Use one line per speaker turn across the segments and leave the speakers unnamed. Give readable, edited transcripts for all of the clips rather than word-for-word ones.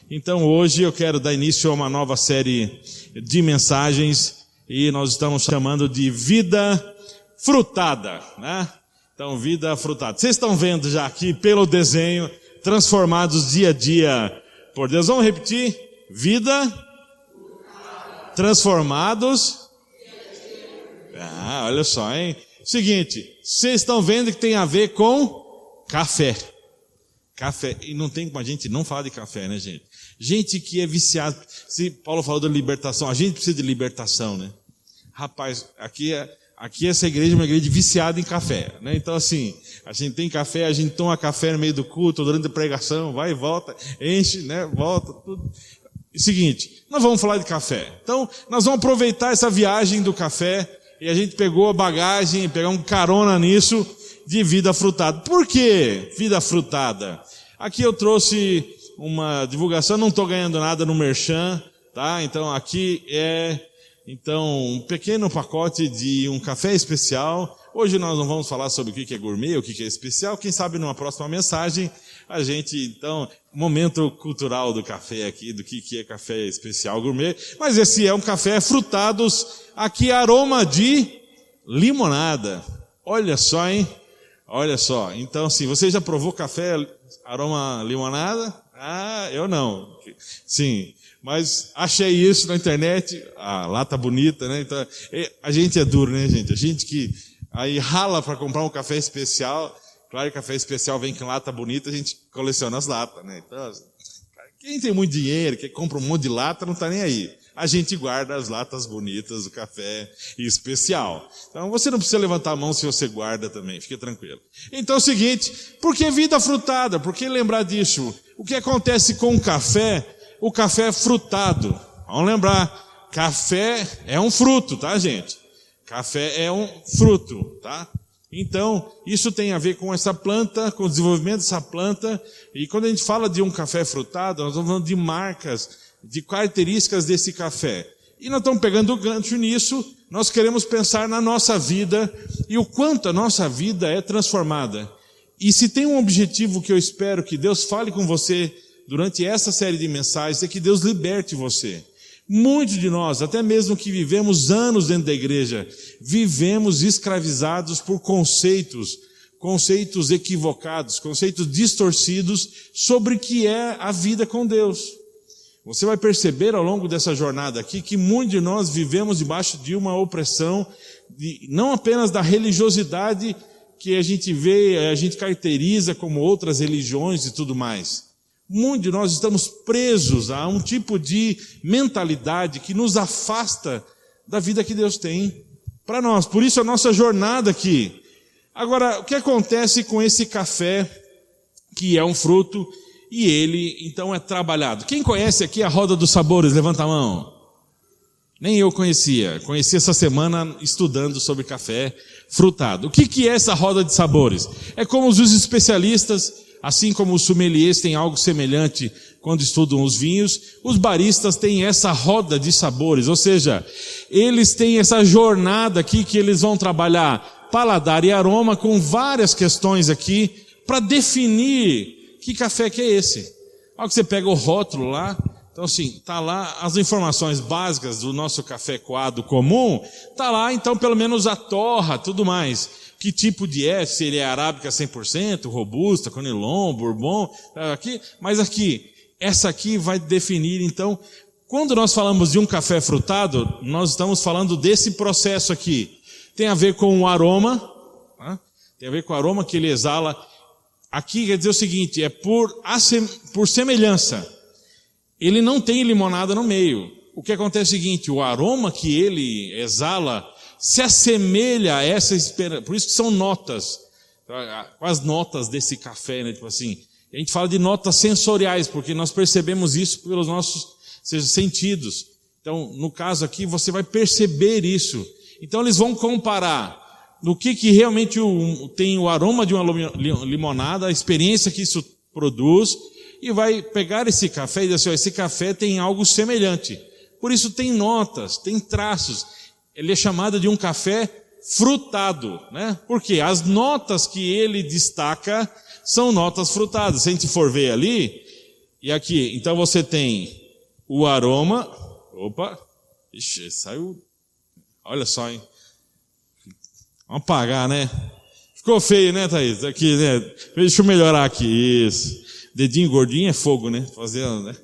Então hoje eu quero dar início a uma nova série de mensagens e nós estamos chamando de Vida Frutada, né? Então, Vida Frutada. Vocês estão vendo já aqui pelo desenho, transformados dia a dia por Deus. Vamos repetir? Vida transformados. Olha só, hein? Seguinte, vocês estão vendo que tem a ver com café. Café, e não tem como a gente não falar de café, né, gente? Gente que é viciado. Se Paulo falou da libertação, a gente precisa de libertação, né? Rapaz, aqui essa igreja é uma igreja viciada em café, né? Então assim, a gente tem café, a gente toma café no meio do culto, durante a pregação, vai e volta, enche, né? Volta, tudo. Seguinte, nós vamos falar de café. Então, nós vamos aproveitar essa viagem do café e a gente pegou a bagagem, pegar um carona nisso de vida frutada. Por que vida frutada? Aqui eu trouxe uma divulgação, não estou ganhando nada no Merchan, tá? Então aqui é um pequeno pacote de um café especial. Hoje nós não vamos falar sobre o que é gourmet, o que é especial. Quem sabe numa próxima mensagem a gente, então, momento cultural do café aqui, do que é café especial gourmet. Mas esse é um café frutados, aqui aroma de limonada. Olha só, hein? Olha só. Então, assim, você já provou café aroma limonada? Ah, eu não. Sim. Mas achei isso na internet, a lata bonita, né? Então, a gente é duro, né, gente? A gente que aí rala para comprar um café especial. Claro que café especial vem com lata bonita, a gente coleciona as latas, né? Então, quem tem muito dinheiro, que compra um monte de lata, não está nem aí. A gente guarda as latas bonitas do café especial. Então você não precisa levantar a mão se você guarda também, fique tranquilo. Então é o seguinte, por que vida frutada? Por que lembrar disso? O que acontece com o café é frutado. Vamos lembrar, café é um fruto, tá, gente? Café é um fruto, tá? Então, isso tem a ver com essa planta, com o desenvolvimento dessa planta. E quando a gente fala de um café frutado, nós estamos falando de marcas, de características desse café. E nós estamos pegando o gancho nisso, nós queremos pensar na nossa vida e o quanto a nossa vida é transformada. E se tem um objetivo que eu espero que Deus fale com você durante essa série de mensagens, é que Deus liberte você. Muitos de nós, até mesmo que vivemos anos dentro da igreja, vivemos escravizados por conceitos equivocados, conceitos distorcidos sobre o que é a vida com Deus. Você vai perceber ao longo dessa jornada aqui que muitos de nós vivemos debaixo de uma opressão, não apenas da religiosidade que a gente vê, a gente caracteriza como outras religiões e tudo mais. Muitos de nós estamos presos a um tipo de mentalidade que nos afasta da vida que Deus tem para nós. Por isso a nossa jornada aqui. Agora, o que acontece com esse café que é um fruto e ele então é trabalhado? Quem conhece aqui a roda dos sabores? Levanta a mão. Nem eu conhecia. Conheci essa semana estudando sobre café frutado. O que é essa roda de sabores? É como os especialistas, assim como os sommeliers têm algo semelhante quando estudam os vinhos, os baristas têm essa roda de sabores, ou seja, eles têm essa jornada aqui que eles vão trabalhar paladar e aroma com várias questões aqui para definir que café que é esse. Olha que você pega o rótulo lá, então assim, está lá as informações básicas do nosso café coado comum, está lá então pelo menos a torra, tudo mais. Que tipo de se ele é arábica 100%, robusta, conilon, bourbon, mas essa aqui vai definir, então, quando nós falamos de um café frutado, nós estamos falando desse processo aqui. Tem a ver com o aroma, tá? Tem a ver com o aroma que ele exala. Aqui quer dizer o seguinte, é por semelhança. Ele não tem limonada no meio. O que acontece é o seguinte, o aroma que ele exala se assemelha a essa esperança, por isso que são notas, as notas desse café, né? Tipo assim, a gente fala de notas sensoriais, porque nós percebemos isso pelos nossos sentidos. Então, no caso aqui, você vai perceber isso. Então, eles vão comparar no que realmente tem o aroma de uma limonada, a experiência que isso produz, e vai pegar esse café e dizer assim, esse café tem algo semelhante. Por isso tem notas, tem traços. Ele é chamado de um café frutado, né? Porque as notas que ele destaca são notas frutadas. Se a gente for ver ali, E aqui, então você tem o aroma. Opa, ixi, saiu. Olha só, hein? Vamos apagar, né? Ficou feio, né, Thaís? Aqui, né? Deixa eu melhorar aqui. Isso. Dedinho gordinho é fogo, né? Fazendo, né?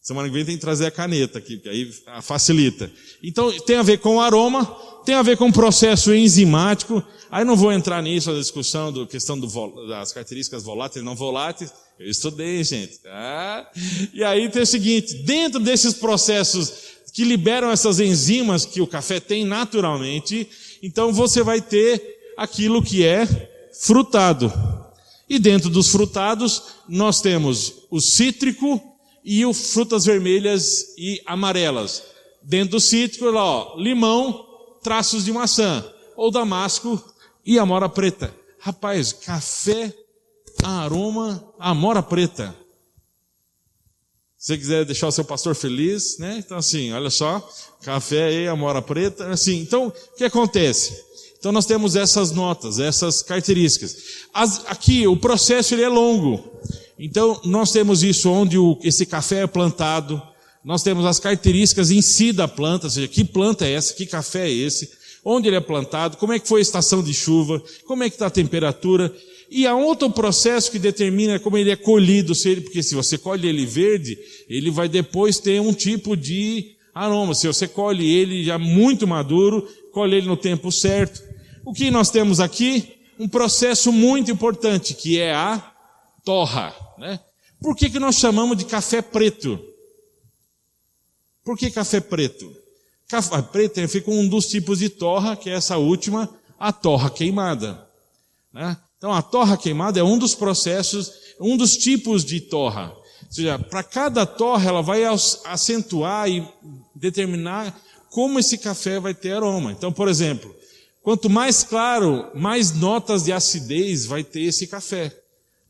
Semana que vem tem que trazer a caneta aqui, porque aí facilita. Então, tem a ver com o aroma, tem a ver com o processo enzimático. Aí não vou entrar nisso, a discussão da questão das características voláteis e não voláteis. Eu estudei, gente. Tá? E aí tem o seguinte, dentro desses processos que liberam essas enzimas que o café tem naturalmente, então você vai ter aquilo que é frutado. E dentro dos frutados, nós temos o cítrico e o frutas vermelhas e amarelas. Dentro do cítrico, lá, ó, limão, traços de maçã, ou damasco e amora preta. Rapaz, café, aroma, amora preta. Se você quiser deixar o seu pastor feliz, né? Então assim, olha só, café e amora preta, assim. Então, o que acontece? Então nós temos essas notas, essas características. Aqui, o processo ele é longo. Então, nós temos isso onde esse café é plantado, nós temos as características em si da planta, ou seja, que planta é essa, que café é esse, onde ele é plantado, como é que foi a estação de chuva, como é que está a temperatura, e há outro processo que determina como ele é colhido, porque se você colhe ele verde, ele vai depois ter um tipo de aroma. Se você colhe ele já muito maduro, colhe ele no tempo certo. O que nós temos aqui? Um processo muito importante, que é a torra. Né? Por que nós chamamos de café preto? Por que café preto? Café preto tem a ver com um dos tipos de torra, que é essa última, a torra queimada. Né? Então a torra queimada é um dos processos, um dos tipos de torra. Ou seja, para cada torra ela vai acentuar e determinar como esse café vai ter aroma. Então, por exemplo, quanto mais claro, mais notas de acidez vai ter esse café.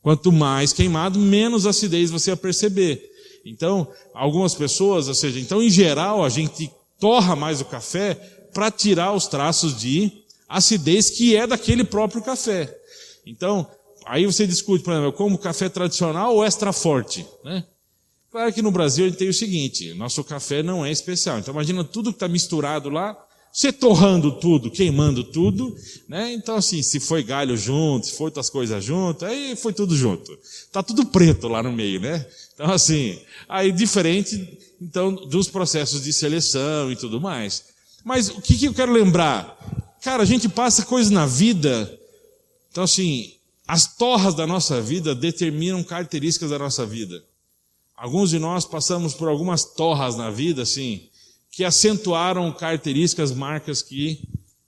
Quanto mais queimado, menos acidez você vai perceber. Então, algumas pessoas, ou seja, então em geral a gente torra mais o café para tirar os traços de acidez que é daquele próprio café. Então, aí você discute, por exemplo, como café tradicional ou extra forte, né? Claro que no Brasil a gente tem o seguinte, nosso café não é especial. Então imagina tudo que está misturado lá, você torrando tudo, queimando tudo, né? Então assim, se foi galho junto, se foi outras coisas junto, aí foi tudo junto. Está tudo preto lá no meio, né? Então assim, aí diferente então dos processos de seleção e tudo mais. Mas o que eu quero lembrar? Cara, a gente passa coisas na vida, então assim, as torras da nossa vida determinam características da nossa vida. Alguns de nós passamos por algumas torras na vida, assim, que acentuaram características, marcas que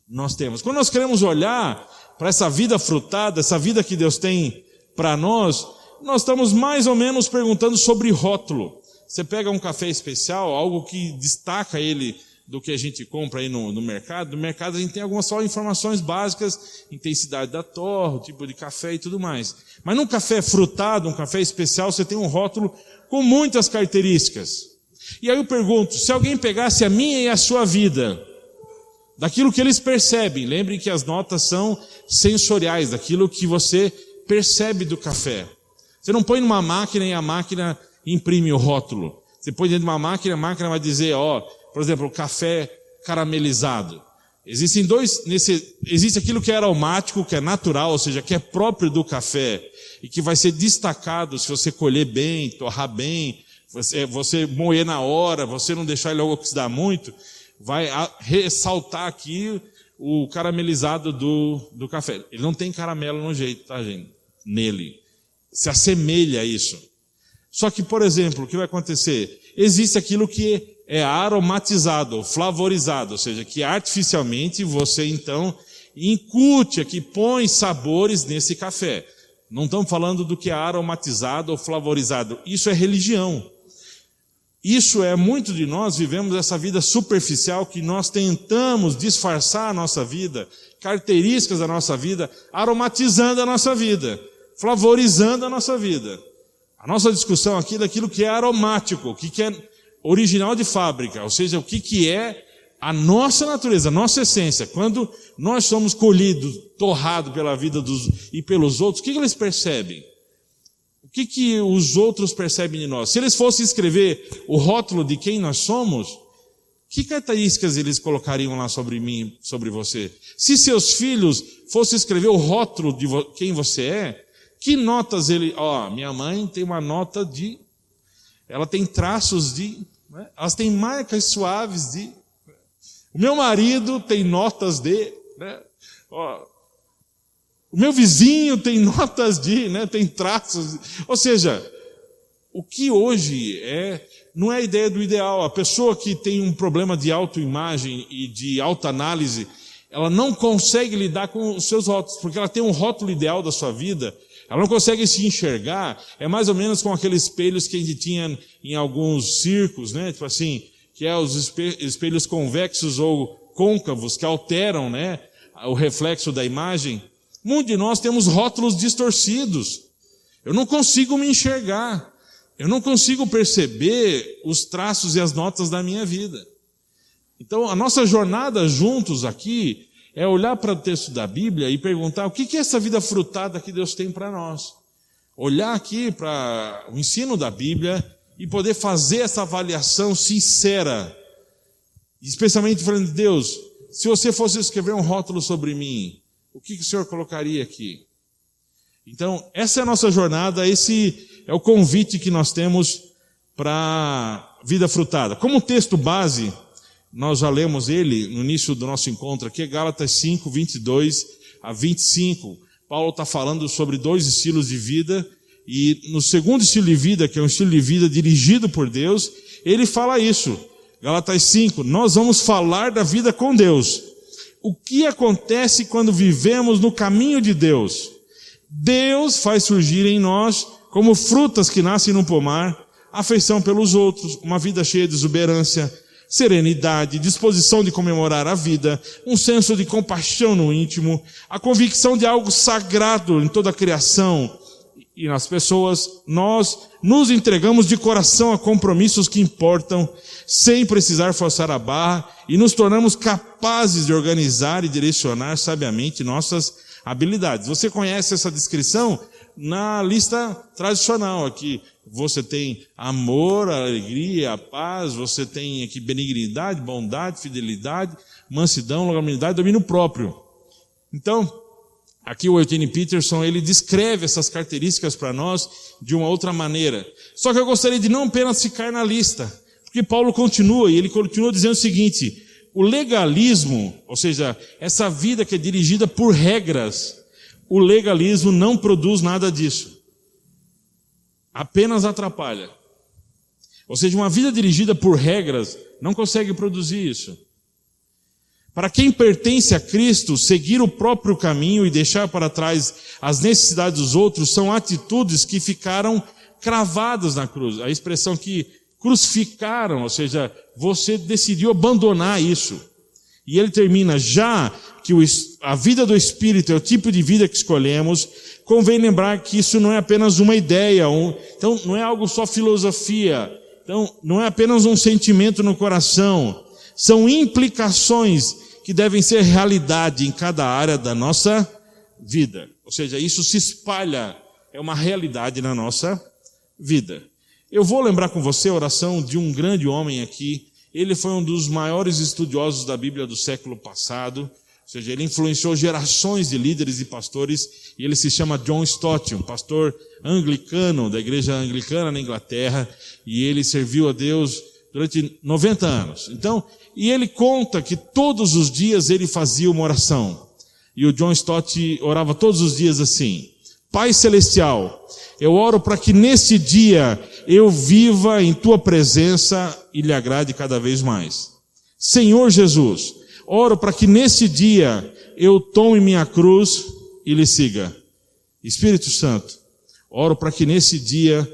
nós temos. Quando nós queremos olhar para essa vida frutada, essa vida que Deus tem para nós estamos mais ou menos perguntando sobre rótulo. Você pega um café especial, algo que destaca ele do que a gente compra aí no mercado. No mercado a gente tem algumas só informações básicas, intensidade da torra, o tipo de café e tudo mais. Mas num café frutado, um café especial, você tem um rótulo com muitas características. E aí eu pergunto, se alguém pegasse a minha e a sua vida, daquilo que eles percebem, lembrem que as notas são sensoriais, daquilo que você percebe do café. Você não põe numa máquina e a máquina imprime o rótulo. Você põe dentro de uma máquina, a máquina vai dizer, por exemplo, o café caramelizado. Existe aquilo que é aromático, que é natural, ou seja, que é próprio do café, e que vai ser destacado se você colher bem, torrar bem, você moer na hora, você não deixar ele oxidar muito, vai ressaltar aqui o caramelizado do café. Ele não tem caramelo no jeito, tá, gente? Nele. Se assemelha a isso. Só que, por exemplo, o que vai acontecer? Existe aquilo que é aromatizado, flavorizado, ou seja, que artificialmente você então incute aqui, põe sabores nesse café. Não estamos falando do que é aromatizado ou flavorizado. Isso é religião. Isso é, muito de nós vivemos essa vida superficial que nós tentamos disfarçar a nossa vida, características da nossa vida, aromatizando a nossa vida, flavorizando a nossa vida. A nossa discussão aqui é daquilo que é aromático, o que é original de fábrica, ou seja, o que é a nossa natureza, a nossa essência. Quando nós somos colhidos, torrados pela vida e pelos outros, o que eles percebem? O que os outros percebem de nós? Se eles fossem escrever o rótulo de quem nós somos, que características eles colocariam lá sobre mim, sobre você? Se seus filhos fossem escrever o rótulo de quem você é, que notas ele... minha mãe tem uma nota de... Ela tem traços de... Elas têm marcas suaves de... O meu marido tem notas de... O meu vizinho tem notas de... Tem traços... Ou seja, o que hoje não é a ideia do ideal. A pessoa que tem um problema de autoimagem e de autoanálise, ela não consegue lidar com os seus rótulos, porque ela tem um rótulo ideal da sua vida, ela não consegue se enxergar. É mais ou menos com aqueles espelhos que a gente tinha em alguns circos, tipo assim, que é os espelhos convexos ou côncavos, que alteram, o reflexo da imagem. Muitos de nós temos rótulos distorcidos. Eu não consigo me enxergar. Eu não consigo perceber os traços e as notas da minha vida. Então, a nossa jornada juntos aqui é olhar para o texto da Bíblia e perguntar o que é essa vida frutada que Deus tem para nós. Olhar aqui para o ensino da Bíblia e poder fazer essa avaliação sincera. Especialmente falando, Deus, se você fosse escrever um rótulo sobre mim, o que o Senhor colocaria aqui? Então, essa é a nossa jornada, esse é o convite que nós temos para a vida frutada. Como texto base, nós já lemos ele no início do nosso encontro aqui, Gálatas 5, 22 a 25. Paulo está falando sobre 2 estilos de vida, e no segundo estilo de vida, que é um estilo de vida dirigido por Deus, ele fala isso. Gálatas 5, nós vamos falar da vida com Deus. O que acontece quando vivemos no caminho de Deus? Deus faz surgir em nós, como frutas que nascem no pomar, afeição pelos outros, uma vida cheia de exuberância, serenidade, disposição de comemorar a vida, um senso de compaixão no íntimo, a convicção de algo sagrado em toda a criação e nas pessoas. Nós nos entregamos de coração a compromissos que importam, sem precisar forçar a barra, e nos tornamos capazes de organizar e direcionar sabiamente nossas habilidades. Você conhece essa descrição na lista tradicional aqui. Você tem amor, alegria, paz, você tem aqui benignidade, bondade, fidelidade, mansidão, longanimidade, domínio próprio. Então, aqui o Eugene Peterson, ele descreve essas características para nós de uma outra maneira. Só que eu gostaria de não apenas ficar na lista, porque Paulo continua, e ele continua dizendo o seguinte: o legalismo, ou seja, essa vida que é dirigida por regras, o legalismo não produz nada disso. Apenas atrapalha. Ou seja, uma vida dirigida por regras não consegue produzir isso. Para quem pertence a Cristo, seguir o próprio caminho e deixar para trás as necessidades dos outros são atitudes que ficaram cravadas na cruz. A expressão que crucificaram, ou seja, você decidiu abandonar isso. E ele termina, já que a vida do Espírito é o tipo de vida que escolhemos, convém lembrar que isso não é apenas uma ideia, então não é algo só filosofia, então não é apenas um sentimento no coração, são implicações que devem ser realidade em cada área da nossa vida. Ou seja, isso se espalha, é uma realidade na nossa vida. Eu vou lembrar com você a oração de um grande homem aqui. Ele foi um dos maiores estudiosos da Bíblia do século passado, ou seja, ele influenciou gerações de líderes e pastores, e ele se chama John Stott, um pastor anglicano, da igreja anglicana na Inglaterra, e ele serviu a Deus durante 90 anos. Então, e ele conta que todos os dias ele fazia uma oração, e o John Stott orava todos os dias assim: Pai Celestial, eu oro para que nesse dia eu viva em Tua presença e lhe agrade cada vez mais. Senhor Jesus, oro para que nesse dia eu tome minha cruz e lhe siga. Espírito Santo, oro para que nesse dia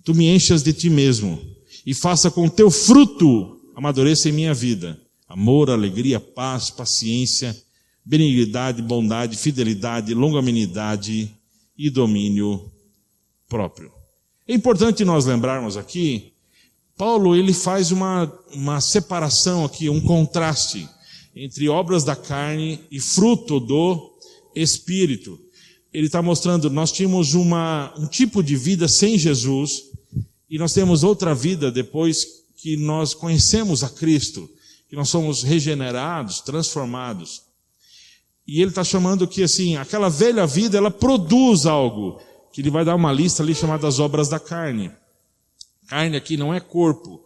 Tu me enchas de Ti mesmo e faça com Teu fruto amadureça em minha vida. Amor, alegria, paz, paciência, benignidade, bondade, fidelidade, longanimidade e domínio próprio. É importante nós lembrarmos aqui, Paulo ele faz uma separação aqui, um contraste entre obras da carne e fruto do Espírito. ele está mostrando, nós tínhamos um tipo de vida sem Jesus, e nós temos outra vida depois que nós conhecemos a Cristo, que nós somos regenerados, transformados. E ele está chamando que, assim, aquela velha vida, ela produz algo, que ele vai dar uma lista ali chamada as obras da carne. Carne aqui não é corpo.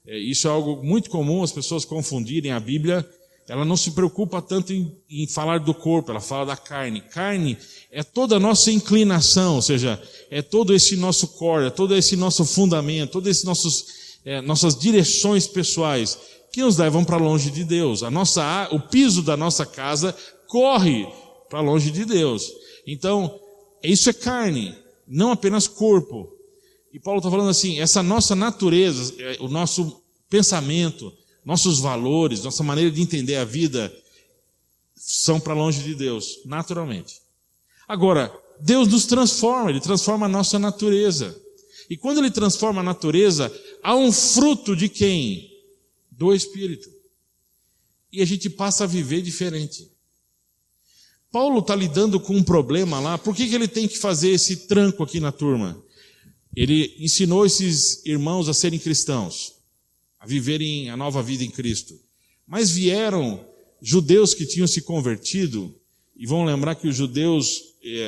Isso é algo muito comum, as pessoas confundirem. A Bíblia, ela não se preocupa tanto em falar do corpo, ela fala da carne. Carne é toda a nossa inclinação, ou seja, é todo esse nosso core, é todo esse nosso fundamento, todos esses nossas direções pessoais, que nos levam para longe de Deus. O piso da nossa casa corre para longe de Deus. Então, isso é carne, não apenas corpo. E Paulo está falando assim, essa nossa natureza, o nosso pensamento, nossos valores, nossa maneira de entender a vida, são para longe de Deus, naturalmente. Agora, Deus nos transforma, Ele transforma a nossa natureza. E quando Ele transforma a natureza, há um fruto de quem? Do Espírito. E a gente passa a viver diferente. Paulo está lidando com um problema lá. Por que ele tem que fazer esse tranco aqui na turma? Ele ensinou esses irmãos a serem cristãos, a viverem a nova vida em Cristo. Mas vieram judeus que tinham se convertido, e vão lembrar que os judeus,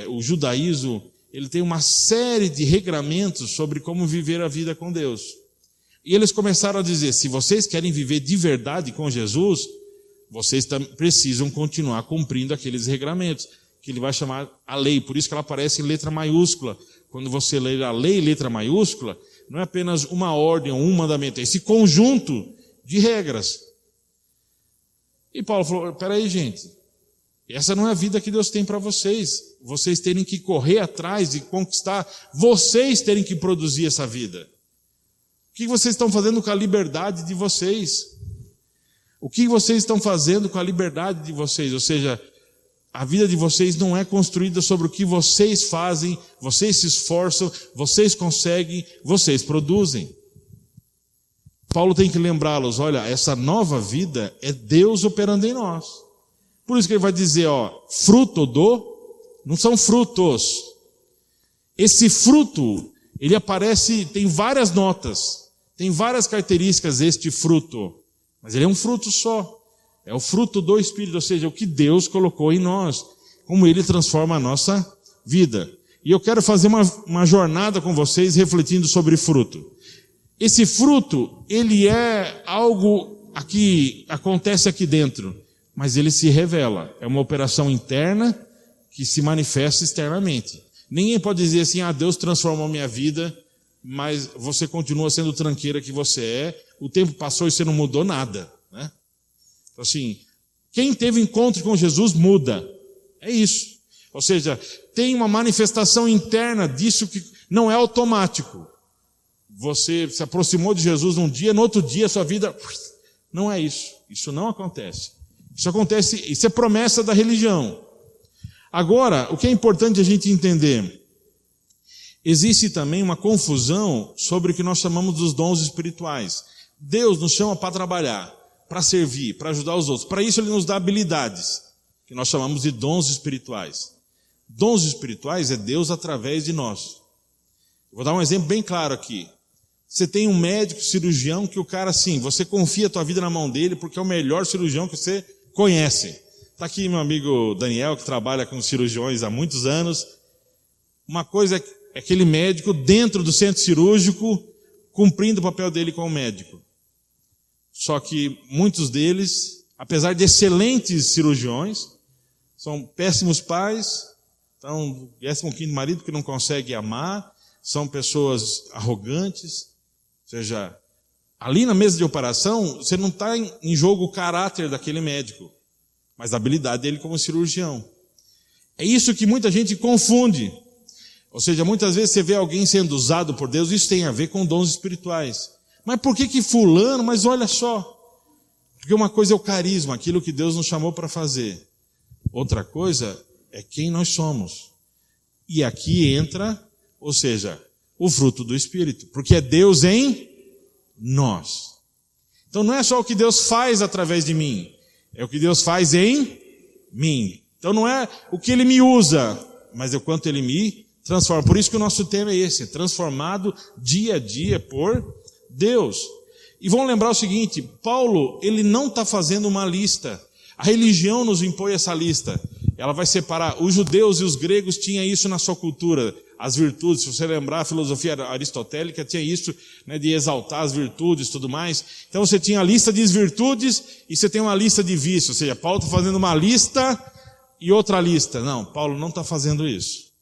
o judaísmo, ele tem uma série de regramentos sobre como viver a vida com Deus. E eles começaram a dizer, se vocês querem viver de verdade com Jesus, vocês precisam continuar cumprindo aqueles regramentos, que ele vai chamar a lei. Por isso que ela aparece em letra maiúscula. Quando você lê a lei em letra maiúscula, não é apenas uma ordem ou um mandamento, é esse conjunto de regras. E Paulo falou, peraí gente, essa não é a vida que Deus tem para vocês. Vocês terem que correr atrás e conquistar, vocês terem que produzir essa vida. O que vocês estão fazendo com a liberdade de vocês? O que vocês estão fazendo com a liberdade de vocês? Ou seja, a vida de vocês não é construída sobre o que vocês fazem, vocês se esforçam, vocês conseguem, vocês produzem. Paulo tem que lembrá-los, olha, essa nova vida é Deus operando em nós. Por isso que ele vai dizer, fruto não são frutos. Esse fruto, ele aparece, tem várias notas, tem várias características este fruto. Mas ele é um fruto só. É o fruto do Espírito, ou seja, o que Deus colocou em nós. Como Ele transforma a nossa vida. E eu quero fazer uma jornada com vocês refletindo sobre fruto. Esse fruto, ele é algo que acontece aqui dentro. Mas ele se revela. É uma operação interna que se manifesta externamente. Ninguém pode dizer assim, Deus transformou minha vida, mas você continua sendo tranqueira que você é. O tempo passou e você não mudou nada, né? Então, assim, quem teve encontro com Jesus muda. É isso. Ou seja, tem uma manifestação interna disso que não é automático. Você se aproximou de Jesus um dia, no outro dia a sua vida... Não é isso. Isso não acontece. Isso é promessa da religião. Agora, o que é importante a gente entender... Existe também uma confusão sobre o que nós chamamos dos dons espirituais. Deus nos chama para trabalhar, para servir, para ajudar os outros. Para isso Ele nos dá habilidades, que nós chamamos de dons espirituais. Dons espirituais é Deus através de nós. Vou dar um exemplo bem claro aqui. Você tem um médico, cirurgião, que o cara assim, você confia a tua vida na mão dele porque é o melhor cirurgião que você conhece. Está aqui meu amigo Daniel, que trabalha com cirurgiões há muitos anos. Uma coisa é aquele médico dentro do centro cirúrgico, cumprindo o papel dele como médico. Só que muitos deles, apesar de excelentes cirurgiões, são péssimos pais, são 15º marido que não consegue amar, são pessoas arrogantes. Ou seja, ali na mesa de operação, você não está em jogo o caráter daquele médico, mas a habilidade dele como cirurgião. É isso que muita gente confunde. Ou seja, muitas vezes você vê alguém sendo usado por Deus, isso tem a ver com dons espirituais. Mas por que fulano? Mas olha só. Porque uma coisa é o carisma, aquilo que Deus nos chamou para fazer. Outra coisa é quem nós somos. E aqui entra, ou seja, o fruto do Espírito. Porque é Deus em nós. Então não é só o que Deus faz através de mim. É o que Deus faz em mim. Então não é o que Ele me usa. mas é o quanto Ele me transforma. Por isso que o nosso tema é esse, transformado dia a dia por Deus. E vamos lembrar o seguinte, Paulo, ele não está fazendo uma lista. A religião nos impõe essa lista. Ela vai separar, os judeus e os gregos tinham isso na sua cultura, as virtudes. Se você lembrar, a filosofia aristotélica tinha isso, né, de exaltar as virtudes e tudo mais. Então você tinha a lista de virtudes e você tem uma lista de vícios. Ou seja, Paulo está fazendo uma lista e outra lista. Não, Paulo não está fazendo isso.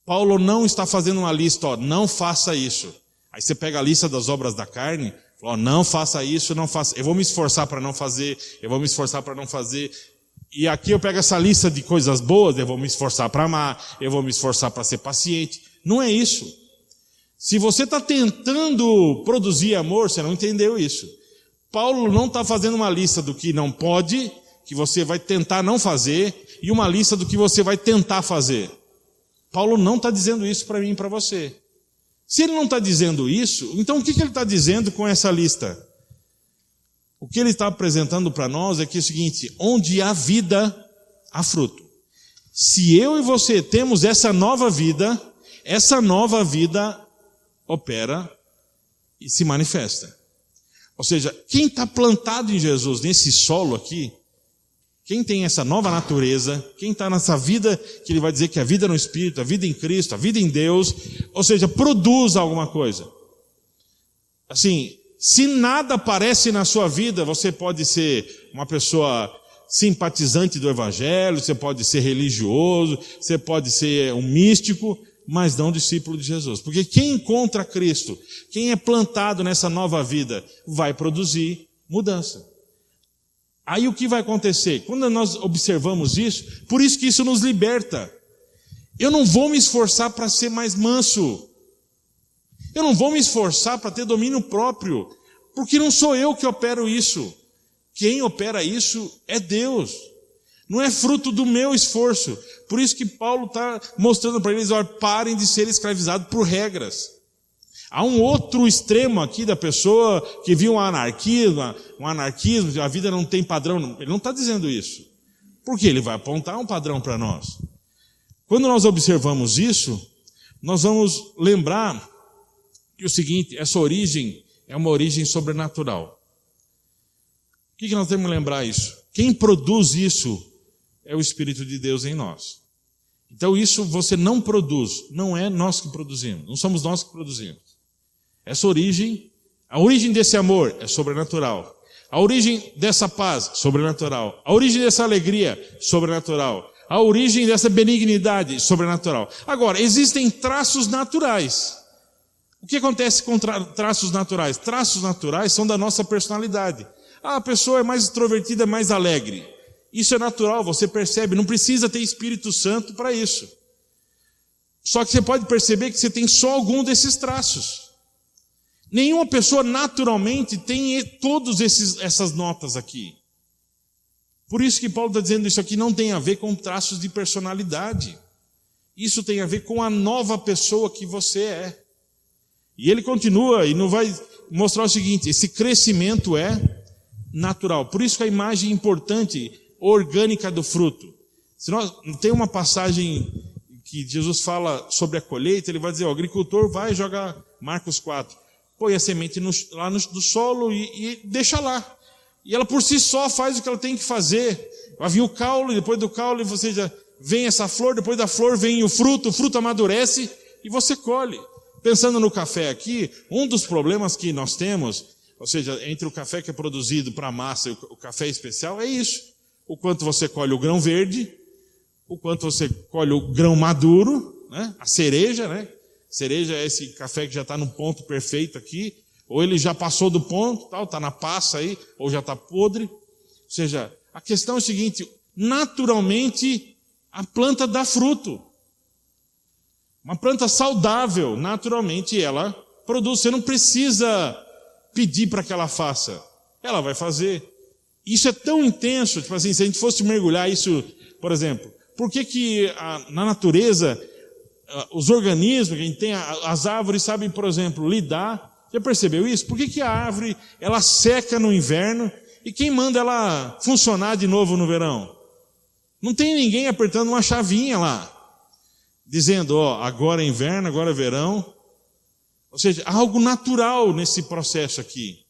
Paulo não está fazendo uma lista, ó, não faça isso. Aí você pega a lista das obras da carne, ó, não faça isso, não faça. Eu vou me esforçar para não fazer, eu vou me esforçar para não fazer. E aqui eu pego essa lista de coisas boas, eu vou me esforçar para amar, eu vou me esforçar para ser paciente. Não é isso. Se você está tentando produzir amor, você não entendeu isso. Paulo não está fazendo uma lista do que não pode, que você vai tentar não fazer, e uma lista do que você vai tentar fazer. Paulo não está dizendo isso para mim e para você. Se ele não está dizendo isso, então o que ele está dizendo com essa lista? O que ele está apresentando para nós é que é o seguinte, onde há vida, há fruto. Se eu e você temos essa nova vida opera e se manifesta. Ou seja, quem está plantado em Jesus, nesse solo aqui, quem tem essa nova natureza, quem está nessa vida, que ele vai dizer que é a vida no Espírito, a vida em Cristo, a vida em Deus, ou seja, produz alguma coisa. Assim, se nada aparece na sua vida, você pode ser uma pessoa simpatizante do Evangelho, você pode ser religioso, você pode ser um místico, mas não discípulo de Jesus. Porque quem encontra Cristo, quem é plantado nessa nova vida, vai produzir mudança. Aí o que vai acontecer? Quando nós observamos isso, por isso que isso nos liberta. Eu não vou me esforçar para ser mais manso. Eu não vou me esforçar para ter domínio próprio, porque não sou eu que opero isso. Quem opera isso é Deus. Não é fruto do meu esforço. Por isso que Paulo está mostrando para eles, olha, parem de ser escravizados por regras. Há um outro extremo aqui da pessoa que viu um anarquismo, a vida não tem padrão. Ele não está dizendo isso. Porque ele vai apontar um padrão para nós. Quando nós observamos isso, nós vamos lembrar que o seguinte, essa origem é uma origem sobrenatural. O que nós temos que lembrar isso? Quem produz isso é o Espírito de Deus em nós. Então isso você não produz, não é nós que produzimos, não somos nós que produzimos. Essa origem, a origem desse amor é sobrenatural. A origem dessa paz, sobrenatural. A origem dessa alegria, sobrenatural. A origem dessa benignidade, sobrenatural. Agora, existem traços naturais. O que acontece com traços naturais? Traços naturais são da nossa personalidade. A pessoa é mais extrovertida, mais alegre. Isso é natural, você percebe, não precisa ter Espírito Santo para isso. Só que você pode perceber que você tem só algum desses traços. Nenhuma pessoa naturalmente tem todas essas notas aqui. Por isso que Paulo está dizendo isso aqui não tem a ver com traços de personalidade. Isso tem a ver com a nova pessoa que você é. E ele continua e não vai mostrar o seguinte, esse crescimento é natural. Por isso que a imagem importante, orgânica do fruto. Se nós, tem uma passagem que Jesus fala sobre a colheita, ele vai dizer, o agricultor vai jogar, Marcos 4, põe a semente lá no solo e deixa lá. E ela por si só faz o que ela tem que fazer. Vai vir o caule, depois do caule você já vem essa flor, depois da flor vem o fruto amadurece e você colhe. Pensando no café aqui, um dos problemas que nós temos, ou seja, entre o café que é produzido para massa e o café especial, é isso. O quanto você colhe o grão verde, o quanto você colhe o grão maduro, né? A cereja, né? Cereja é esse café que já está no ponto perfeito aqui, ou ele já passou do ponto, está na passa aí, ou já está podre. Ou seja, a questão é o seguinte, naturalmente a planta dá fruto. Uma planta saudável, naturalmente ela produz. Você não precisa pedir para que ela faça. Ela vai fazer. Isso é tão intenso, tipo assim, se a gente fosse mergulhar isso, por exemplo, por que na natureza, os organismos, que a gente tem, as árvores sabem, por exemplo, lidar. Já percebeu isso? Por que a árvore, ela seca no inverno e quem manda ela funcionar de novo no verão? Não tem ninguém apertando uma chavinha lá, dizendo, agora é inverno, agora é verão. Ou seja, há algo natural nesse processo aqui.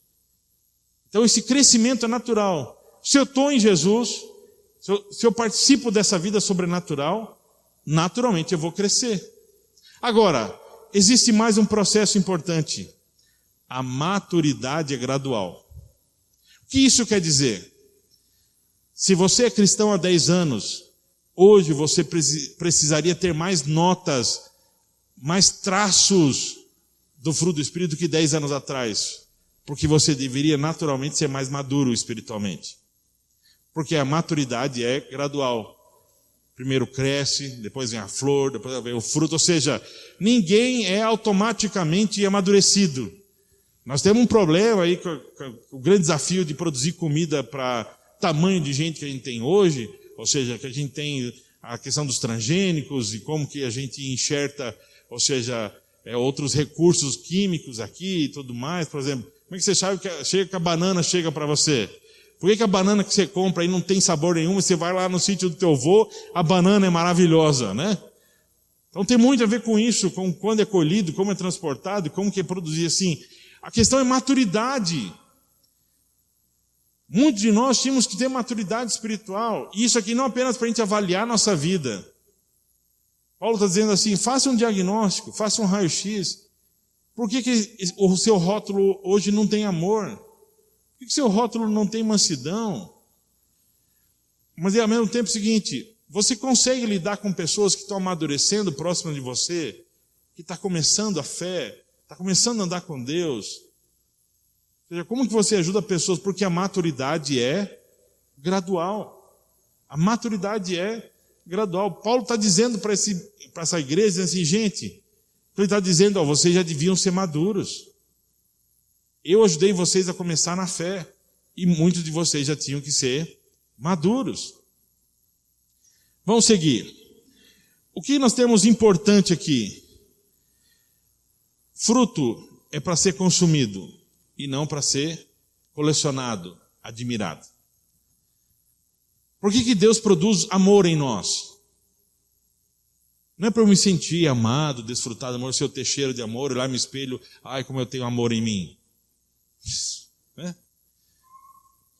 Então esse crescimento é natural. Se eu estou em Jesus, se eu participo dessa vida sobrenatural, naturalmente eu vou crescer. Agora, existe mais um processo importante. A maturidade é gradual. O que isso quer dizer? Se você é cristão há 10 anos, hoje você precisaria ter mais notas, mais traços do fruto do Espírito que 10 anos atrás, porque você deveria naturalmente ser mais maduro espiritualmente. Porque a maturidade é gradual. Primeiro cresce, depois vem a flor, depois vem o fruto, ou seja, ninguém é automaticamente amadurecido. Nós temos um problema aí com o grande desafio de produzir comida para tamanho de gente que a gente tem hoje, ou seja, que a gente tem a questão dos transgênicos e como que a gente enxerta, ou seja, outros recursos químicos aqui e tudo mais. Por exemplo, como é que você sabe que a banana chega para você? Por que a banana que você compra aí não tem sabor nenhum, e você vai lá no sítio do teu avô, a banana é maravilhosa, né? Então tem muito a ver com isso, com quando é colhido, como é transportado, como que é produzido assim. A questão é maturidade. Muitos de nós tínhamos que ter maturidade espiritual. E isso aqui não apenas para a gente avaliar a nossa vida. Paulo está dizendo assim, faça um diagnóstico, faça um raio-x. Por que o seu rótulo hoje não tem amor? Por que o seu rótulo não tem mansidão? Mas ao mesmo tempo é o seguinte, você consegue lidar com pessoas que estão amadurecendo próximo de você, que está começando a fé, está começando a andar com Deus? Ou seja, como que você ajuda pessoas? Porque a maturidade é gradual. A maturidade é gradual. Paulo está dizendo para essa igreja assim, gente, ele está dizendo, vocês já deviam ser maduros. Eu ajudei vocês a começar na fé. E muitos de vocês já tinham que ser maduros. Vamos seguir. O que nós temos importante aqui? Fruto é para ser consumido e não para ser colecionado, admirado. Por que Deus produz amor em nós? Não é para eu me sentir amado, desfrutar do amor, se eu ter cheiro de amor, ir lá no espelho, ai como eu tenho amor em mim.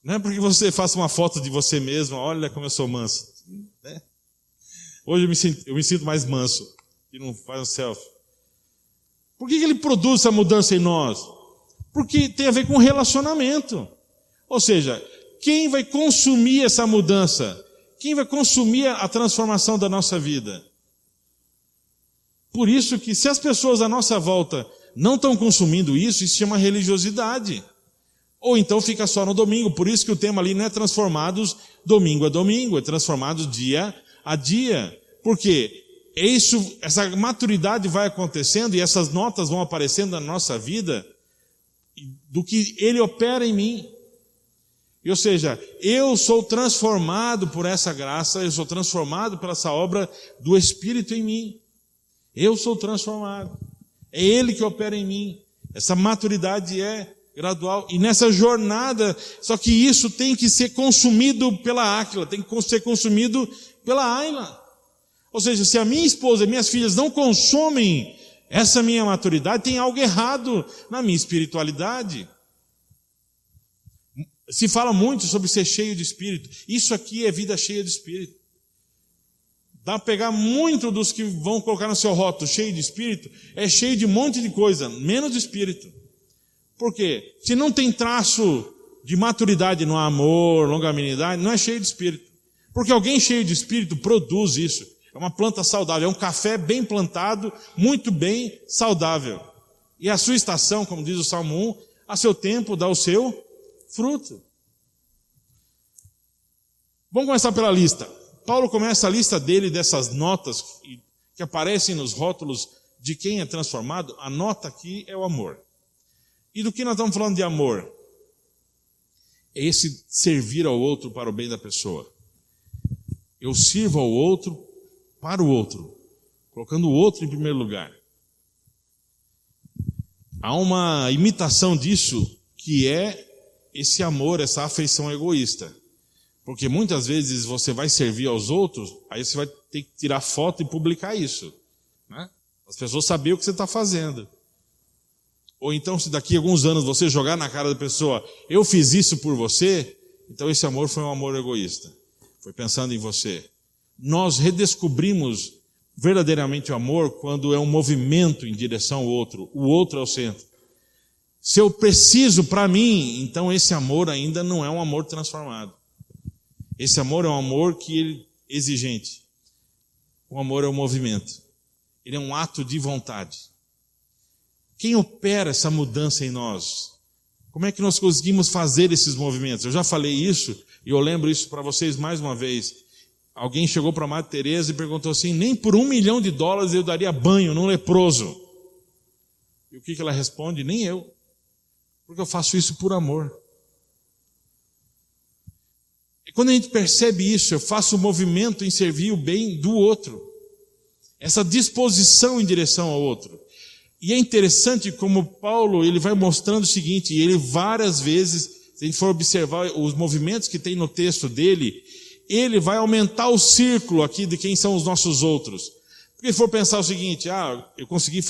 Não é porque você faça uma foto de você mesmo, olha como eu sou manso. Hoje eu me sinto mais manso, que não faz um selfie. Por que ele produz essa mudança em nós? Porque tem a ver com relacionamento. Ou seja, quem vai consumir essa mudança? Quem vai consumir a transformação da nossa vida? Por isso que se as pessoas à nossa volta não estão consumindo isso se chama religiosidade. Ou então fica só no domingo. Por isso que o tema ali não é transformados domingo a domingo, é transformados dia a dia. Porque essa maturidade vai acontecendo e essas notas vão aparecendo na nossa vida do que Ele opera em mim. Ou seja, eu sou transformado por essa graça, eu sou transformado por essa obra do Espírito em mim. Eu sou transformado. É Ele que opera em mim. Essa maturidade é gradual. E nessa jornada, só que isso tem que ser consumido pela Áquila, tem que ser consumido pela Ayla. Ou seja, se a minha esposa e minhas filhas não consomem essa minha maturidade, tem algo errado na minha espiritualidade. Se fala muito sobre ser cheio de Espírito. Isso aqui é vida cheia de Espírito. Dá para pegar muito dos que vão colocar no seu rótulo cheio de Espírito, é cheio de um monte de coisa, menos de Espírito. Por quê? Se não tem traço de maturidade no amor, longanimidade, não é cheio de Espírito. Porque alguém cheio de Espírito produz isso. É uma planta saudável, é um café bem plantado, muito bem saudável. E a sua estação, como diz o Salmo 1, a seu tempo dá o seu fruto. Vamos começar pela lista. Paulo começa a lista dele dessas notas que aparecem nos rótulos de quem é transformado. A nota aqui é o amor. E do que nós estamos falando de amor? É esse servir ao outro para o bem da pessoa. Eu sirvo ao outro para o outro, colocando o outro em primeiro lugar. Há uma imitação disso que é esse amor, essa afeição egoísta. Porque muitas vezes você vai servir aos outros, aí você vai ter que tirar foto e publicar isso, né? As pessoas saberem o que você está fazendo. Ou então, se daqui a alguns anos você jogar na cara da pessoa, eu fiz isso por você, então esse amor foi um amor egoísta. Foi pensando em você. Nós redescobrimos verdadeiramente o amor quando é um movimento em direção ao outro. O outro é o centro. Se eu preciso para mim, então esse amor ainda não é um amor transformado. Esse amor é um amor que é exigente. O amor é um movimento. Ele é um ato de vontade. Quem opera essa mudança em nós? Como é que nós conseguimos fazer esses movimentos? Eu já falei isso e eu lembro isso para vocês mais uma vez. Alguém chegou para a Madre Teresa e perguntou assim: nem por $1 milhão eu daria banho num leproso. E o que ela responde? Nem eu. Porque eu faço isso por amor. E quando a gente percebe isso, eu faço o movimento em servir o bem do outro. Essa disposição em direção ao outro. E é interessante como Paulo, ele vai mostrando o seguinte, e ele várias vezes, se a gente for observar os movimentos que tem no texto dele, ele vai aumentar o círculo aqui de quem são os nossos outros. Porque se for pensar o seguinte, eu consegui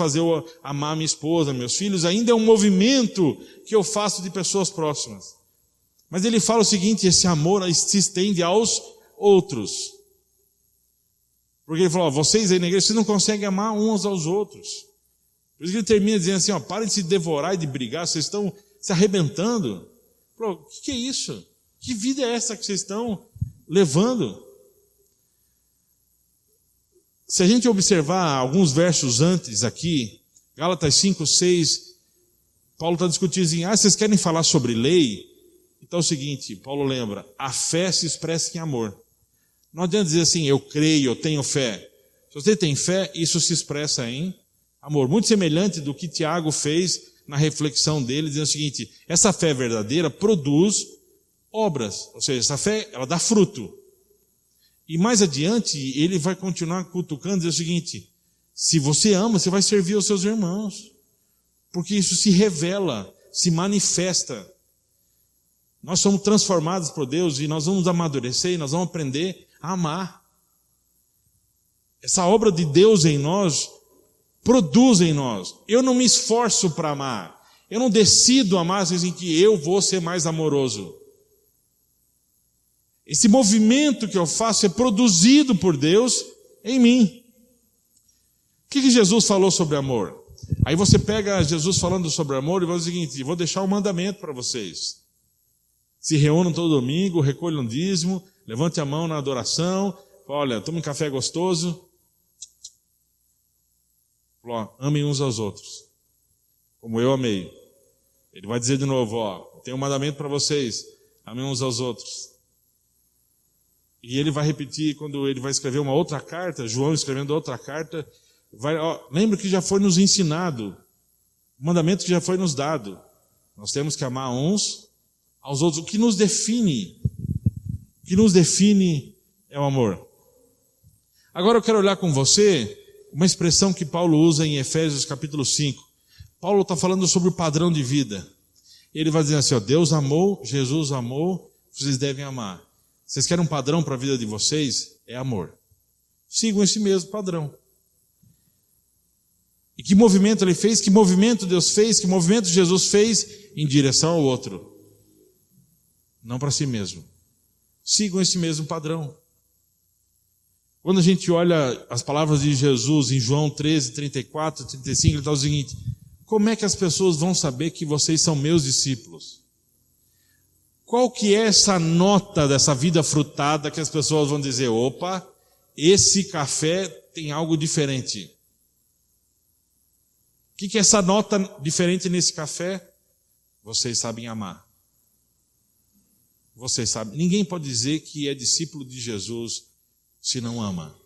amar minha esposa, meus filhos, ainda é um movimento que eu faço de pessoas próximas. Mas ele fala o seguinte, esse amor se estende aos outros. Porque ele falou, vocês aí na igreja, vocês não conseguem amar uns aos outros. Por isso que ele termina dizendo assim, parem de se devorar e de brigar, vocês estão se arrebentando. O que é isso? Que vida é essa que vocês estão levando? Se a gente observar alguns versos antes aqui, Gálatas 5, 6, Paulo está discutindo assim, vocês querem falar sobre lei? Então é o seguinte, Paulo lembra, a fé se expressa em amor. Não adianta dizer assim, eu creio, eu tenho fé. Se você tem fé, isso se expressa em amor. Muito semelhante do que Tiago fez na reflexão dele, dizendo o seguinte, essa fé verdadeira produz obras, ou seja, essa fé, ela dá fruto. E mais adiante, ele vai continuar cutucando, dizendo o seguinte, se você ama, você vai servir aos seus irmãos, porque isso se revela, se manifesta. Nós somos transformados por Deus e nós vamos amadurecer e nós vamos aprender a amar. Essa obra de Deus em nós produz em nós. Eu não me esforço para amar. Eu não decido amar em que eu vou ser mais amoroso. Esse movimento que eu faço é produzido por Deus em mim. O que Jesus falou sobre amor? Aí você pega Jesus falando sobre amor e vai dizer o seguinte, vou deixar um mandamento para vocês. Se reúnam todo domingo, recolham um dízimo, levante a mão na adoração, olha, tome um café gostoso. Amem uns aos outros, como eu amei. Ele vai dizer de novo, tem um mandamento para vocês, amem uns aos outros. E ele vai repetir quando ele vai escrever uma outra carta, João escrevendo outra carta, lembra que já foi nos ensinado, o mandamento que já foi nos dado. Nós temos que amar uns aos outros. O que nos define é o amor. Agora eu quero olhar com você uma expressão que Paulo usa em Efésios capítulo 5. Paulo está falando sobre o padrão de vida. Ele vai dizer assim, Deus amou, Jesus amou, vocês devem amar. Vocês querem um padrão para a vida de vocês? É amor. Sigam esse mesmo padrão. E que movimento ele fez? Que movimento Deus fez? Que movimento Jesus fez em direção ao outro? Não para si mesmo. Sigam esse mesmo padrão. Quando a gente olha as palavras de Jesus em João 13, 34, 35, ele está o seguinte, como é que as pessoas vão saber que vocês são meus discípulos? Qual que é essa nota dessa vida frutada que as pessoas vão dizer, opa, esse café tem algo diferente? O que é essa nota diferente nesse café? Vocês sabem amar. Vocês sabem. Ninguém pode dizer que é discípulo de Jesus se não ama.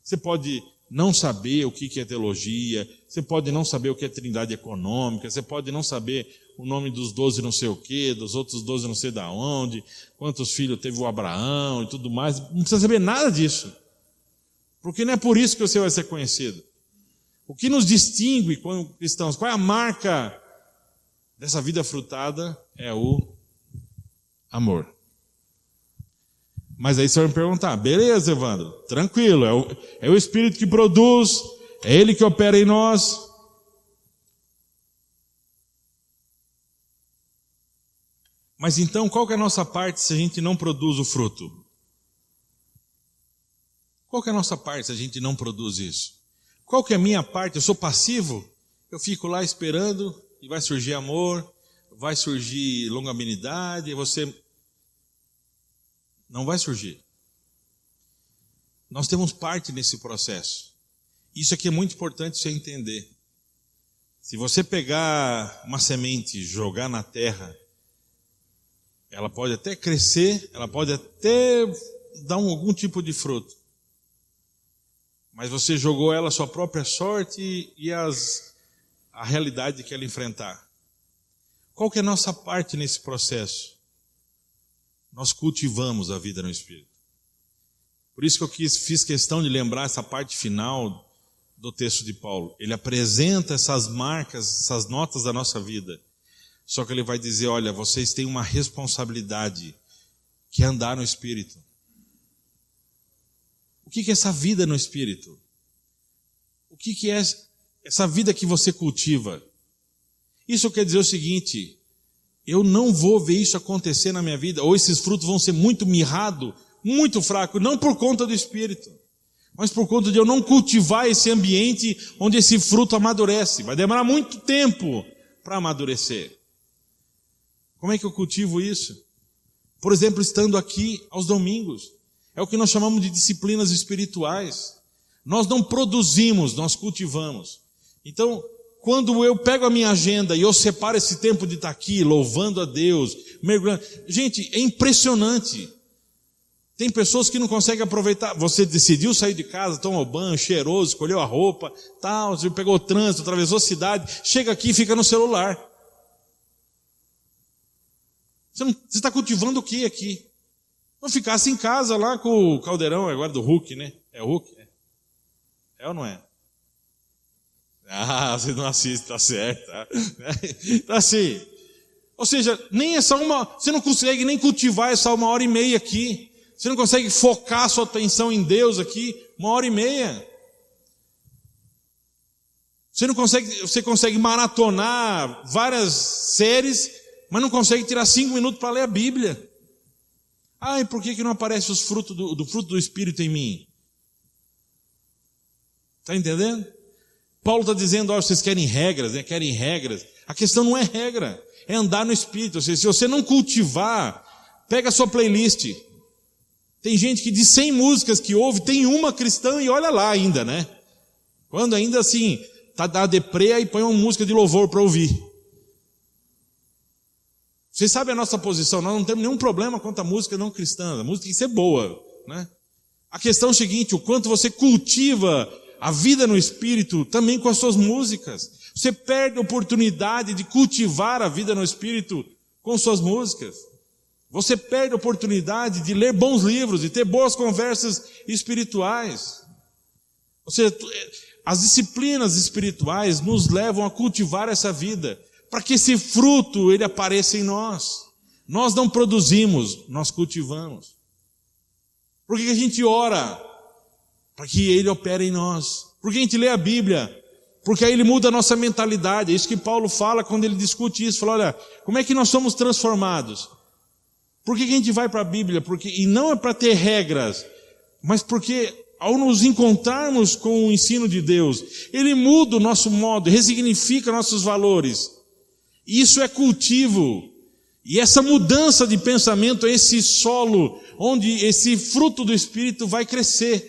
Você pode não saber o que é teologia, você pode não saber o que é trindade econômica, você pode não saber o nome dos 12 não sei o quê, dos outros 12 não sei da onde, quantos filhos teve o Abraão e tudo mais, não precisa saber nada disso, porque não é por isso que você vai ser conhecido. O que nos distingue como cristãos, qual é a marca dessa vida frutada? É o amor. Mas aí você vai me perguntar, beleza, Evandro, tranquilo, é o Espírito que produz, é Ele que opera em nós. Mas então, qual que é a nossa parte se a gente não produz o fruto? Qual que é a nossa parte se a gente não produz isso? Qual que é a minha parte? Eu sou passivo? Eu fico lá esperando e vai surgir amor, vai surgir longanimidade, e você... Não vai surgir. Nós temos parte nesse processo. Isso aqui é muito importante você entender. Se você pegar uma semente e jogar na terra, ela pode até crescer, ela pode até dar algum tipo de fruto. Mas você jogou ela à sua própria sorte e a realidade que ela enfrentar. Qual que é a nossa parte nesse processo? Nós cultivamos a vida no Espírito. Por isso que eu fiz questão de lembrar essa parte final do texto de Paulo. Ele apresenta essas marcas, essas notas da nossa vida. Só que ele vai dizer, olha, vocês têm uma responsabilidade, que é andar no Espírito. O que é essa vida no Espírito? O que é essa vida que você cultiva? Isso quer dizer o seguinte, eu não vou ver isso acontecer na minha vida, ou esses frutos vão ser muito mirrados, muito fracos, não por conta do Espírito, mas por conta de eu não cultivar esse ambiente onde esse fruto amadurece. Vai demorar muito tempo para amadurecer. Como é que eu cultivo isso? Por exemplo, estando aqui aos domingos. É o que nós chamamos de disciplinas espirituais. Nós não produzimos, nós cultivamos. Então, quando eu pego a minha agenda e eu separo esse tempo de estar aqui, louvando a Deus, mergulhando... Gente, é impressionante. Tem pessoas que não conseguem aproveitar. Você decidiu sair de casa, tomou banho, cheiroso, escolheu a roupa, tal, você pegou o trânsito, atravessou a cidade, chega aqui e fica no celular. Você está cultivando o que aqui? Não ficasse em casa lá com o caldeirão agora do Hulk, né? É o Hulk? É ou não é? Ah, você não assiste, tá certo. Tá? Então assim, ou seja, nem essa você não consegue nem cultivar essa 1h30 aqui. Você não consegue focar sua atenção em Deus aqui 1h30. Você consegue maratonar várias séries, mas não consegue tirar 5 minutos para ler a Bíblia. Ah, e por que não aparece os frutos do fruto do Espírito em mim? Está entendendo? Paulo está dizendo, vocês querem regras, né? Querem regras. A questão não é regra, é andar no Espírito. Ou seja, se você não cultivar, pega a sua playlist. Tem gente que de 100 músicas que ouve, tem uma cristã e olha lá ainda, né? Quando ainda assim, tá da deprê, aí põe uma música de louvor para ouvir. Vocês sabem a nossa posição, nós não temos nenhum problema quanto à música não cristã, a música tem que ser boa, né? A questão é o seguinte, o quanto você cultiva a vida no Espírito também com as suas músicas. Você perde a oportunidade de cultivar a vida no Espírito com suas músicas. Você perde a oportunidade de ler bons livros, de ter boas conversas espirituais. Ou seja, as disciplinas espirituais nos levam a cultivar essa vida, para que esse fruto ele apareça em nós. Nós não produzimos, nós cultivamos. Por que a gente ora? Para que Ele opere em nós. Por que a gente lê a Bíblia? Porque aí Ele muda a nossa mentalidade. É isso que Paulo fala quando ele discute isso. Fala, olha, como é que nós somos transformados? Por que a gente vai para a Bíblia? E não é para ter regras, mas porque ao nos encontrarmos com o ensino de Deus, Ele muda o nosso modo, resignifica nossos valores. Isso é cultivo. E essa mudança de pensamento é esse solo onde esse fruto do Espírito vai crescer.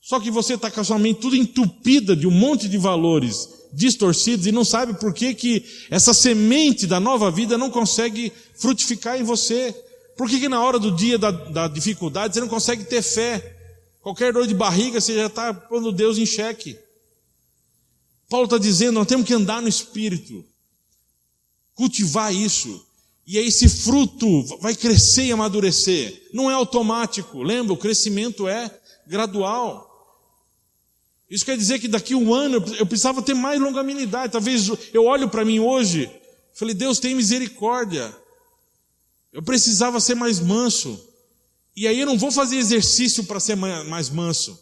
Só que você está com a sua mente tudo entupida de um monte de valores distorcidos e não sabe por que essa semente da nova vida não consegue frutificar em você. Por que na hora do dia da dificuldade você não consegue ter fé? Qualquer dor de barriga você já está pondo Deus em xeque. Paulo está dizendo, nós temos que andar no Espírito, cultivar isso, e aí esse fruto vai crescer e amadurecer. Não é automático, lembra? O crescimento é gradual. Isso quer dizer que daqui a um ano eu precisava ter mais longanimidade. Talvez eu olho para mim hoje, falei, Deus tem misericórdia. Eu precisava ser mais manso. E aí eu não vou fazer exercício para ser mais manso.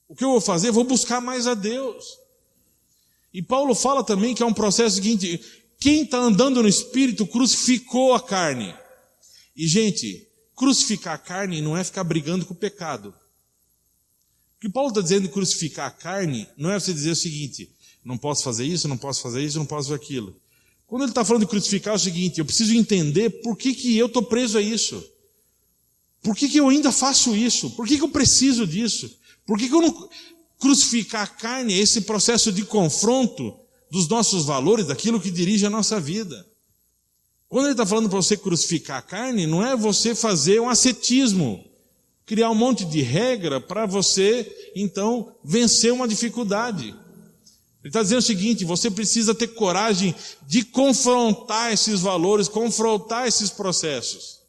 O que eu vou fazer? Eu vou buscar mais a Deus. E Paulo fala também que é um processo seguinte: quem está andando no Espírito crucificou a carne. E gente, crucificar a carne não é ficar brigando com o pecado. O que Paulo está dizendo de crucificar a carne não é você dizer o seguinte: não posso fazer isso, não posso fazer isso, não posso fazer aquilo. Quando ele está falando de crucificar é o seguinte: eu preciso entender por que eu estou preso a isso. Por que eu ainda faço isso? Por que eu preciso disso? Por que eu não... Crucificar a carne é esse processo de confronto dos nossos valores, daquilo que dirige a nossa vida. Quando ele está falando para você crucificar a carne, não é você fazer um ascetismo, criar um monte de regra para você, então, vencer uma dificuldade. Ele está dizendo o seguinte: você precisa ter coragem de confrontar esses valores, confrontar esses processos.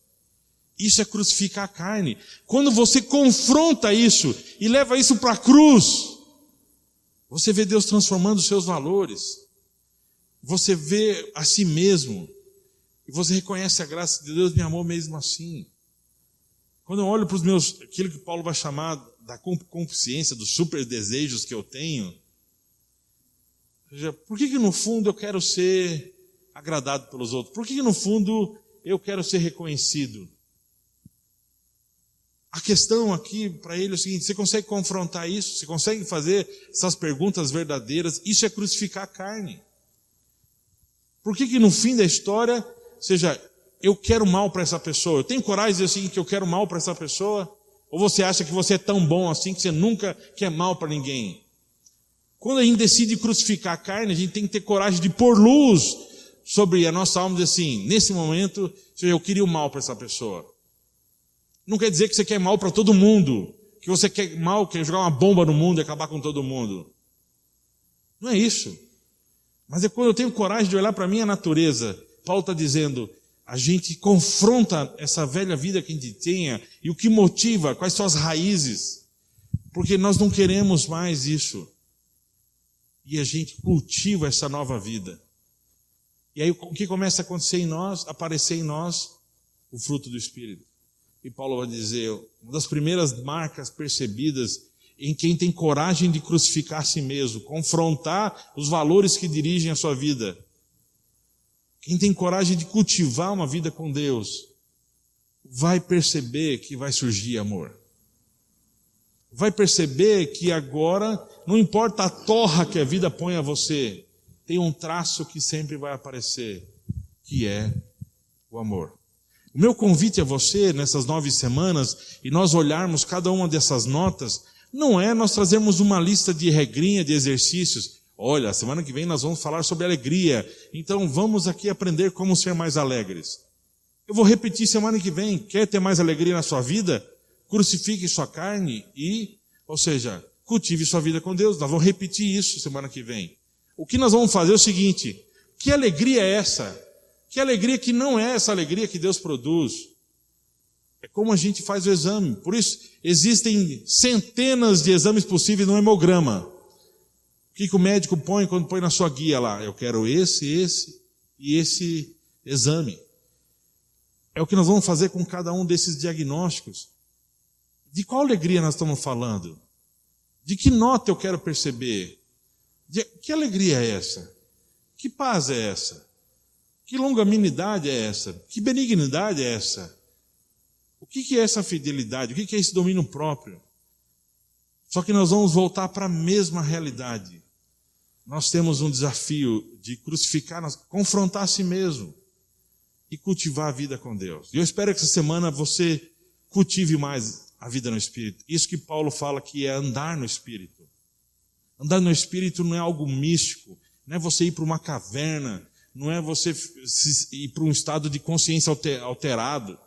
Isso é crucificar a carne. Quando você confronta isso e leva isso para a cruz, você vê Deus transformando os seus valores. Você vê a si mesmo. E você reconhece a graça de Deus, me amou mesmo assim. Quando eu olho para os meus, aquilo que Paulo vai chamar da consciência, dos super desejos que eu tenho, ou seja, por que no fundo eu quero ser agradado pelos outros? Por que no fundo eu quero ser reconhecido? A questão aqui para ele é o seguinte: você consegue confrontar isso? Você consegue fazer essas perguntas verdadeiras? Isso é crucificar a carne. Por que no fim da história, ou seja, eu quero mal para essa pessoa? Eu tenho coragem de dizer assim que eu quero mal para essa pessoa? Ou você acha que você é tão bom assim que você nunca quer mal para ninguém? Quando a gente decide crucificar a carne, a gente tem que ter coragem de pôr luz sobre a nossa alma e dizer assim: nesse momento, ou seja, eu queria o mal para essa pessoa. Não quer dizer que você quer mal para todo mundo, que você quer mal, quer jogar uma bomba no mundo e acabar com todo mundo. Não é isso. Mas é quando eu tenho coragem de olhar para a minha natureza. Paulo está dizendo: a gente confronta essa velha vida que a gente tenha e o que motiva, quais são as raízes, porque nós não queremos mais isso. E a gente cultiva essa nova vida. E aí o que começa a acontecer em nós? Aparecer em nós o fruto do Espírito. E Paulo vai dizer: uma das primeiras marcas percebidas em quem tem coragem de crucificar a si mesmo, confrontar os valores que dirigem a sua vida. Quem tem coragem de cultivar uma vida com Deus, vai perceber que vai surgir amor. Vai perceber que agora, não importa a torra que a vida põe a você, tem um traço que sempre vai aparecer, que é o amor. O meu convite a você, nessas 9 semanas, e nós olharmos cada uma dessas notas, não é nós trazermos uma lista de regrinha, de exercícios. Olha, a semana que vem nós vamos falar sobre alegria, então vamos aqui aprender como ser mais alegres. Eu vou repetir semana que vem: quer ter mais alegria na sua vida? Crucifique sua carne e, ou seja, cultive sua vida com Deus. Nós vamos repetir isso semana que vem. O que nós vamos fazer é o seguinte: que alegria é essa? Que alegria que não é essa alegria que Deus produz. É como a gente faz o exame. Por isso, existem centenas de exames possíveis no hemograma. O que o médico põe quando põe na sua guia lá? Eu quero esse e esse exame. É o que nós vamos fazer com cada um desses diagnósticos. De qual alegria nós estamos falando? De que nota eu quero perceber? Que alegria é essa? Que paz é essa? Que longanimidade é essa? Que benignidade é essa? O que é essa fidelidade? O que é esse domínio próprio? Só que nós vamos voltar para a mesma realidade. Nós temos um desafio de crucificar, confrontar a si mesmo e cultivar a vida com Deus. E eu espero que essa semana você cultive mais a vida no Espírito. Isso que Paulo fala que é andar no Espírito. Andar no Espírito não é algo místico, não é você ir para uma caverna, não é você ir para um estado de consciência alterado.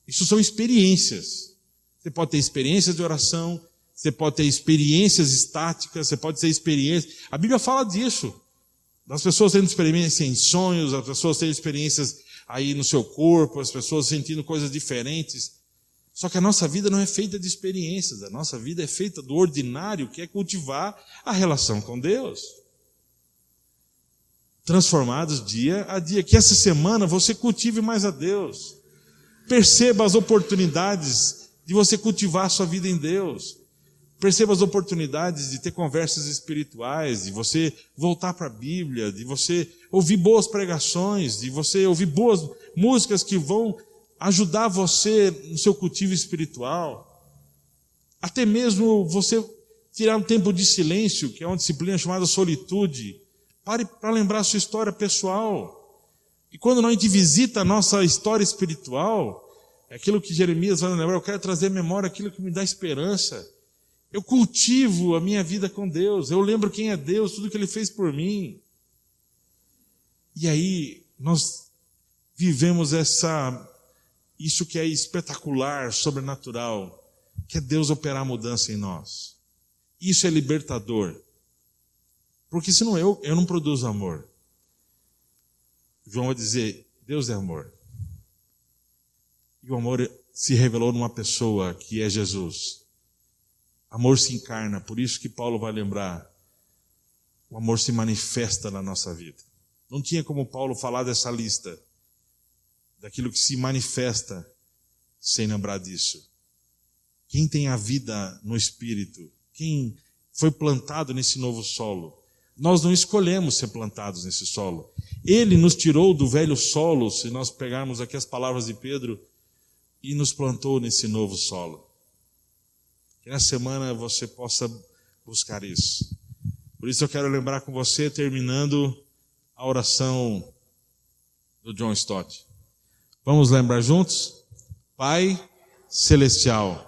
Isso são experiências. Você pode ter experiências de oração, você pode ter experiências estáticas, você pode ter experiências... A Bíblia fala disso. Das pessoas tendo experiências em sonhos, as pessoas tendo experiências aí no seu corpo, as pessoas sentindo coisas diferentes. Só que a nossa vida não é feita de experiências, a nossa vida é feita do ordinário, que é cultivar a relação com Deus. transformados dia a dia. Que essa semana você cultive mais a Deus. Perceba as oportunidades de você cultivar a sua vida em Deus. Perceba as oportunidades de ter conversas espirituais, de você voltar para a Bíblia, de você ouvir boas pregações, de você ouvir boas músicas que vão ajudar você no seu cultivo espiritual. Até mesmo você tirar um tempo de silêncio, que é uma disciplina chamada solitude. Pare para lembrar a sua história pessoal. E quando a gente visita a nossa história espiritual, é aquilo que Jeremias vai lembrar, eu quero trazer à memória aquilo que me dá esperança. Eu cultivo a minha vida com Deus, eu lembro quem é Deus, tudo que Ele fez por mim. E aí nós vivemos isso que é espetacular, sobrenatural, que é Deus operar a mudança em nós. Isso é libertador. Porque senão eu não produzo amor. João vai dizer, Deus é amor. E o amor se revelou numa pessoa que é Jesus. Amor se encarna, por isso que Paulo vai lembrar, o amor se manifesta na nossa vida. Não tinha como Paulo falar dessa lista, daquilo que se manifesta, sem lembrar disso. Quem tem a vida no Espírito, quem foi plantado nesse novo solo, nós não escolhemos ser plantados nesse solo. Ele nos tirou do velho solo, se nós pegarmos aqui as palavras de Pedro, e nos plantou nesse novo solo. Que na semana você possa buscar isso. Por isso eu quero lembrar com você, terminando a oração do John Stott. Vamos lembrar juntos? Pai Celestial,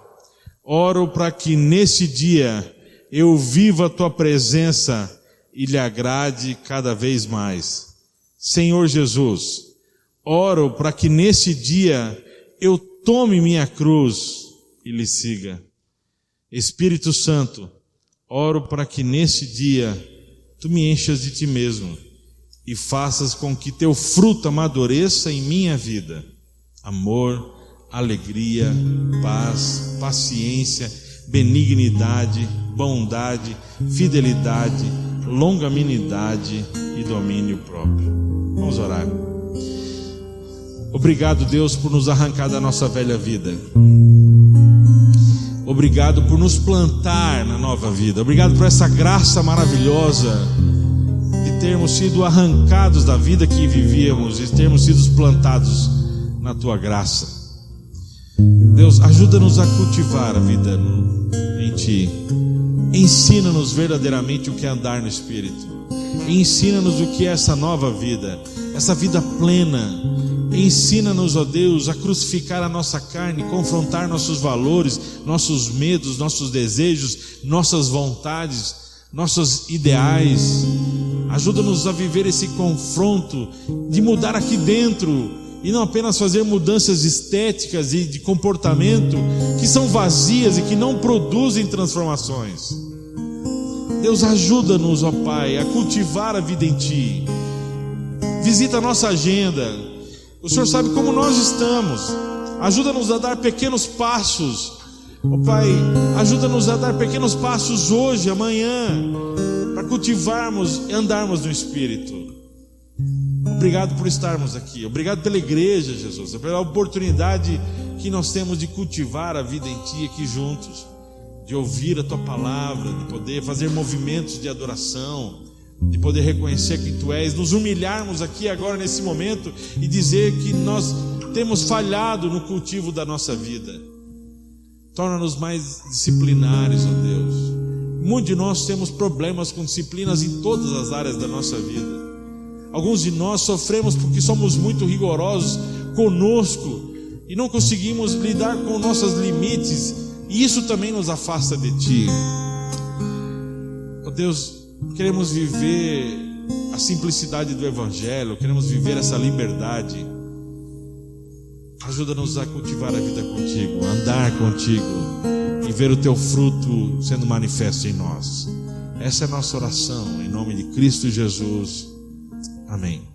oro para que nesse dia eu viva a Tua presença e lhe agrade cada vez mais. Senhor Jesus, oro para que nesse dia eu tome minha cruz e lhe siga. Espírito Santo, oro para que nesse dia Tu me enchas de Ti mesmo e faças com que Teu fruto amadureça em minha vida. Amor, alegria, paz, paciência, benignidade, bondade, fidelidade, longanimidade e domínio próprio. Vamos orar. Obrigado, Deus, por nos arrancar da nossa velha vida. Obrigado por nos plantar na nova vida. Obrigado por essa graça maravilhosa de termos sido arrancados da vida que vivíamos e termos sido plantados na Tua graça. Deus, ajuda-nos a cultivar a vida em Ti. Ensina-nos verdadeiramente o que é andar no Espírito. Ensina-nos o que é essa nova vida, essa vida plena. Ensina-nos, ó Deus, a crucificar a nossa carne, confrontar nossos valores, nossos medos, nossos desejos, nossas vontades, nossos ideais. Ajuda-nos a viver esse confronto de mudar aqui dentro e não apenas fazer mudanças estéticas e de comportamento que são vazias e que não produzem transformações. Deus, ajuda-nos, ó Pai, a cultivar a vida em Ti. Visita a nossa agenda. O Senhor sabe como nós estamos. Ajuda-nos a dar pequenos passos. Ó Pai, ajuda-nos a dar pequenos passos hoje, amanhã, para cultivarmos e andarmos no Espírito. Obrigado por estarmos aqui. Obrigado pela igreja, Jesus, pela oportunidade que nós temos de cultivar a vida em Ti aqui juntos, de ouvir a Tua palavra, de poder fazer movimentos de adoração, de poder reconhecer quem Tu és, nos humilharmos aqui agora nesse momento e dizer que nós temos falhado no cultivo da nossa vida. Torna-nos mais disciplinares, ó Deus. Muitos de nós temos problemas com disciplinas em todas as áreas da nossa vida. Alguns de nós sofremos porque somos muito rigorosos conosco e não conseguimos lidar com nossos limites, e isso também nos afasta de Ti. Ó Deus, queremos viver a simplicidade do Evangelho, queremos viver essa liberdade. Ajuda-nos a cultivar a vida contigo, a andar contigo e ver o Teu fruto sendo manifesto em nós. Essa é a nossa oração, em nome de Cristo Jesus. Amém.